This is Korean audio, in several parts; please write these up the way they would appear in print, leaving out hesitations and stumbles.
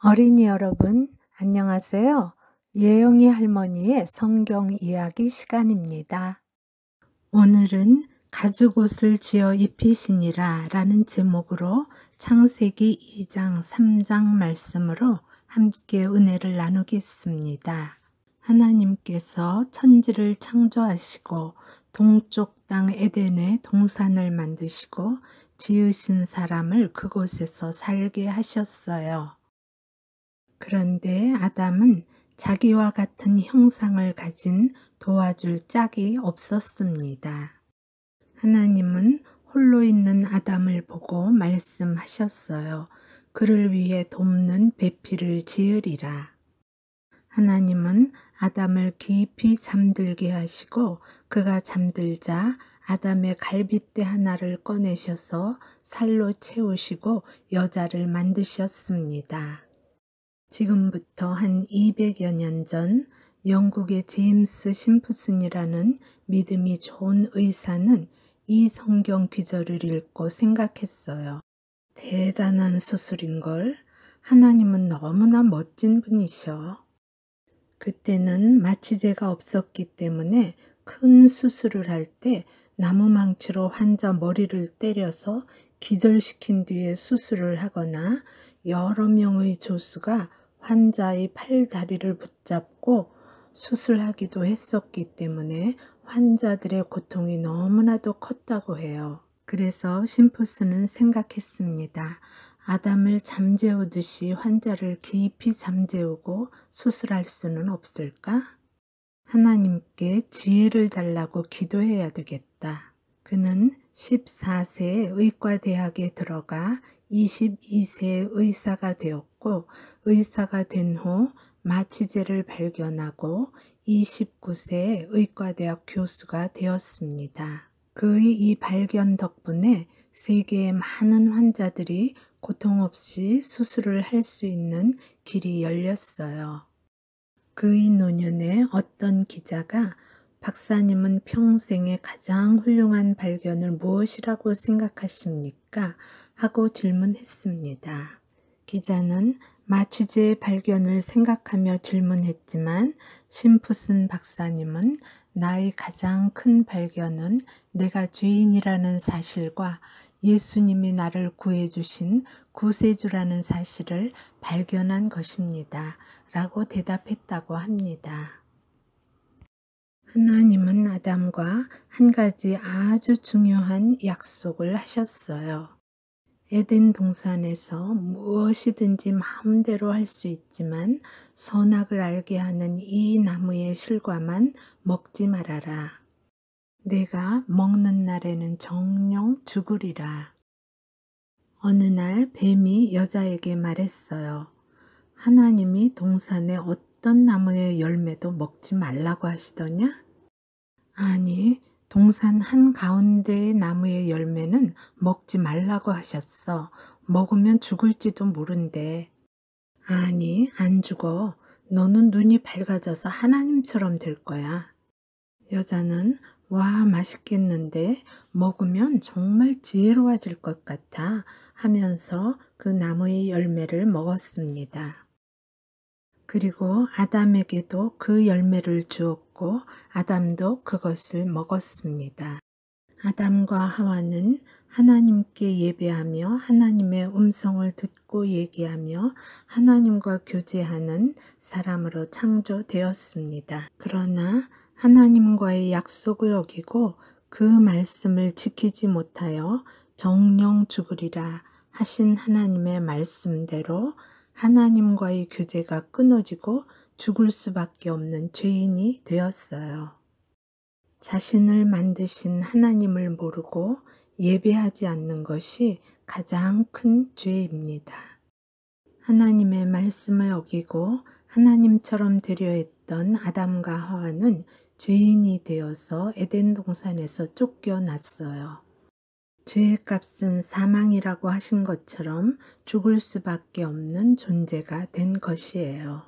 어린이 여러분, 안녕하세요. 예영이 할머니의 성경 이야기 시간입니다. 오늘은 가죽옷을 지어 입히시니라 라는 제목으로 창세기 2장 3장 말씀으로 함께 은혜를 나누겠습니다. 하나님께서 천지를 창조하시고 동쪽 땅 에덴에 동산을 만드시고 지으신 사람을 그곳에서 살게 하셨어요. 그런데 아담은 자기와 같은 형상을 가진 도와줄 짝이 없었습니다. 하나님은 홀로 있는 아담을 보고 말씀하셨어요. 그를 위해 돕는 배필을 지으리라. 하나님은 아담을 깊이 잠들게 하시고 그가 잠들자 아담의 갈빗대 하나를 꺼내셔서 살로 채우시고 여자를 만드셨습니다. 지금부터 한 200여 년 전 영국의 제임스 심프슨이라는 믿음이 좋은 의사는 이 성경 구절을 읽고 생각했어요. 대단한 수술인걸. 하나님은 너무나 멋진 분이셔. 그때는 마취제가 없었기 때문에 큰 수술을 할 때 나무망치로 환자 머리를 때려서 기절시킨 뒤에 수술을 하거나 여러 명의 조수가 환자의 팔, 다리를 붙잡고 수술하기도 했었기 때문에 환자들의 고통이 너무나도 컸다고 해요. 그래서 심프스는 생각했습니다. 아담을 잠재우듯이 환자를 깊이 잠재우고 수술할 수는 없을까? 하나님께 지혜를 달라고 기도해야 되겠다. 그는 14세에 의과대학에 들어가 22세에 의사가 되었고 의사가 된 후 마취제를 발견하고 29세에 의과대학 교수가 되었습니다. 그의 이 발견 덕분에 세계의 많은 환자들이 고통 없이 수술을 할 수 있는 길이 열렸어요. 그의 노년에 어떤 기자가 박사님은 평생에 가장 훌륭한 발견을 무엇이라고 생각하십니까? 하고 질문했습니다. 기자는 마취제의 발견을 생각하며 질문했지만 심프슨 박사님은 나의 가장 큰 발견은 내가 죄인이라는 사실과 예수님이 나를 구해주신 구세주라는 사실을 발견한 것입니다. 라고 대답했다고 합니다. 하나님은 아담과 한 가지 아주 중요한 약속을 하셨어요. 에덴 동산에서 무엇이든지 마음대로 할 수 있지만 선악을 알게 하는 이 나무의 실과만 먹지 말아라. 내가 먹는 날에는 정녕 죽으리라. 어느 날 뱀이 여자에게 말했어요. 하나님이 동산의 어떤 나무의 열매도 먹지 말라고 하시더냐? 아니, 동산 한가운데의 나무의 열매는 먹지 말라고 하셨어. 먹으면 죽을지도 모른대. 아니, 안 죽어. 너는 눈이 밝아져서 하나님처럼 될 거야. 여자는 와, 맛있겠는데 먹으면 정말 지혜로워질 것 같아 하면서 그 나무의 열매를 먹었습니다. 그리고 아담에게도 그 열매를 주었고 아담도 그것을 먹었습니다. 아담과 하와는 하나님께 예배하며 하나님의 음성을 듣고 얘기하며 하나님과 교제하는 사람으로 창조되었습니다. 그러나 하나님과의 약속을 어기고 그 말씀을 지키지 못하여 정녕 죽으리라 하신 하나님의 말씀대로 하나님과의 교제가 끊어지고 죽을 수밖에 없는 죄인이 되었어요. 자신을 만드신 하나님을 모르고 예배하지 않는 것이 가장 큰 죄입니다. 하나님의 말씀을 어기고 하나님처럼 되려 했던 아담과 하와는 죄인이 되어서 에덴 동산에서 쫓겨났어요. 죄의 값은 사망이라고 하신 것처럼 죽을 수밖에 없는 존재가 된 것이에요.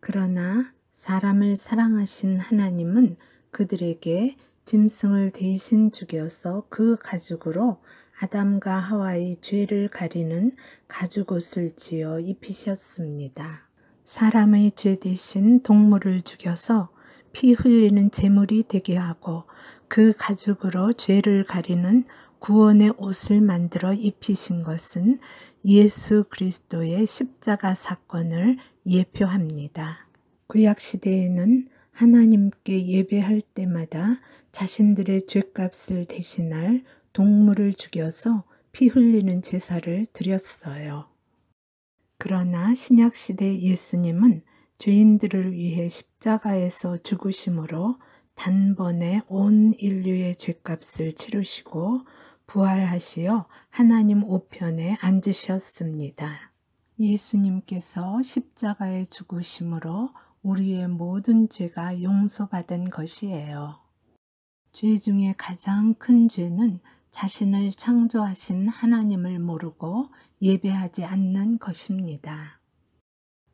그러나 사람을 사랑하신 하나님은 그들에게 짐승을 대신 죽여서 그 가죽으로 아담과 하와의 죄를 가리는 가죽옷을 지어 입히셨습니다. 사람의 죄 대신 동물을 죽여서 피 흘리는 제물이 되게 하고 그 가죽으로 죄를 가리는 구원의 옷을 만들어 입히신 것은 예수 그리스도의 십자가 사건을 예표합니다. 구약시대에는 하나님께 예배할 때마다 자신들의 죄값을 대신할 동물을 죽여서 피 흘리는 제사를 드렸어요. 그러나 신약시대 예수님은 죄인들을 위해 십자가에서 죽으심으로 단번에 온 인류의 죄값을 치르시고 부활하시어 하나님 우편에 앉으셨습니다. 예수님께서 십자가에 죽으심으로 우리의 모든 죄가 용서받은 것이에요. 죄 중에 가장 큰 죄는 자신을 창조하신 하나님을 모르고 예배하지 않는 것입니다.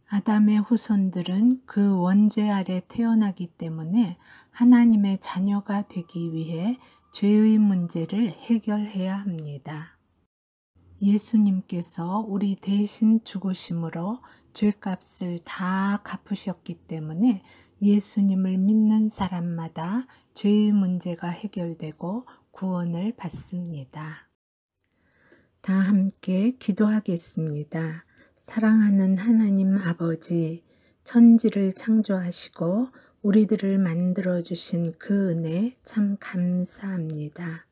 아담의 후손들은 그 원죄 아래 태어나기 때문에 하나님의 자녀가 되기 위해 죄의 문제를 해결해야 합니다. 예수님께서 우리 대신 죽으심으로 죄값을 다 갚으셨기 때문에 예수님을 믿는 사람마다 죄의 문제가 해결되고 구원을 받습니다. 다 함께 기도하겠습니다. 사랑하는 하나님 아버지, 천지를 창조하시고 우리들을 만들어주신 그 은혜 참 감사합니다.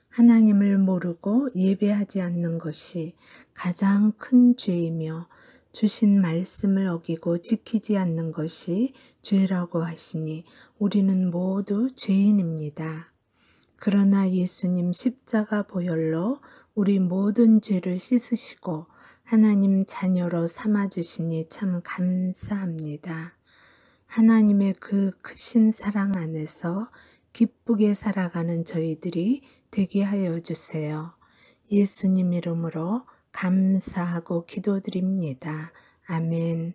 하나님을 모르고 예배하지 않는 것이 가장 큰 죄이며 주신 말씀을 어기고 지키지 않는 것이 죄라고 하시니 우리는 모두 죄인입니다. 그러나 예수님 십자가 보혈로 우리 모든 죄를 씻으시고 하나님 자녀로 삼아주시니 참 감사합니다. 하나님의 그 크신 사랑 안에서 기쁘게 살아가는 저희들이 되게 하여 주세요. 예수님 이름으로 감사하고 기도드립니다. 아멘.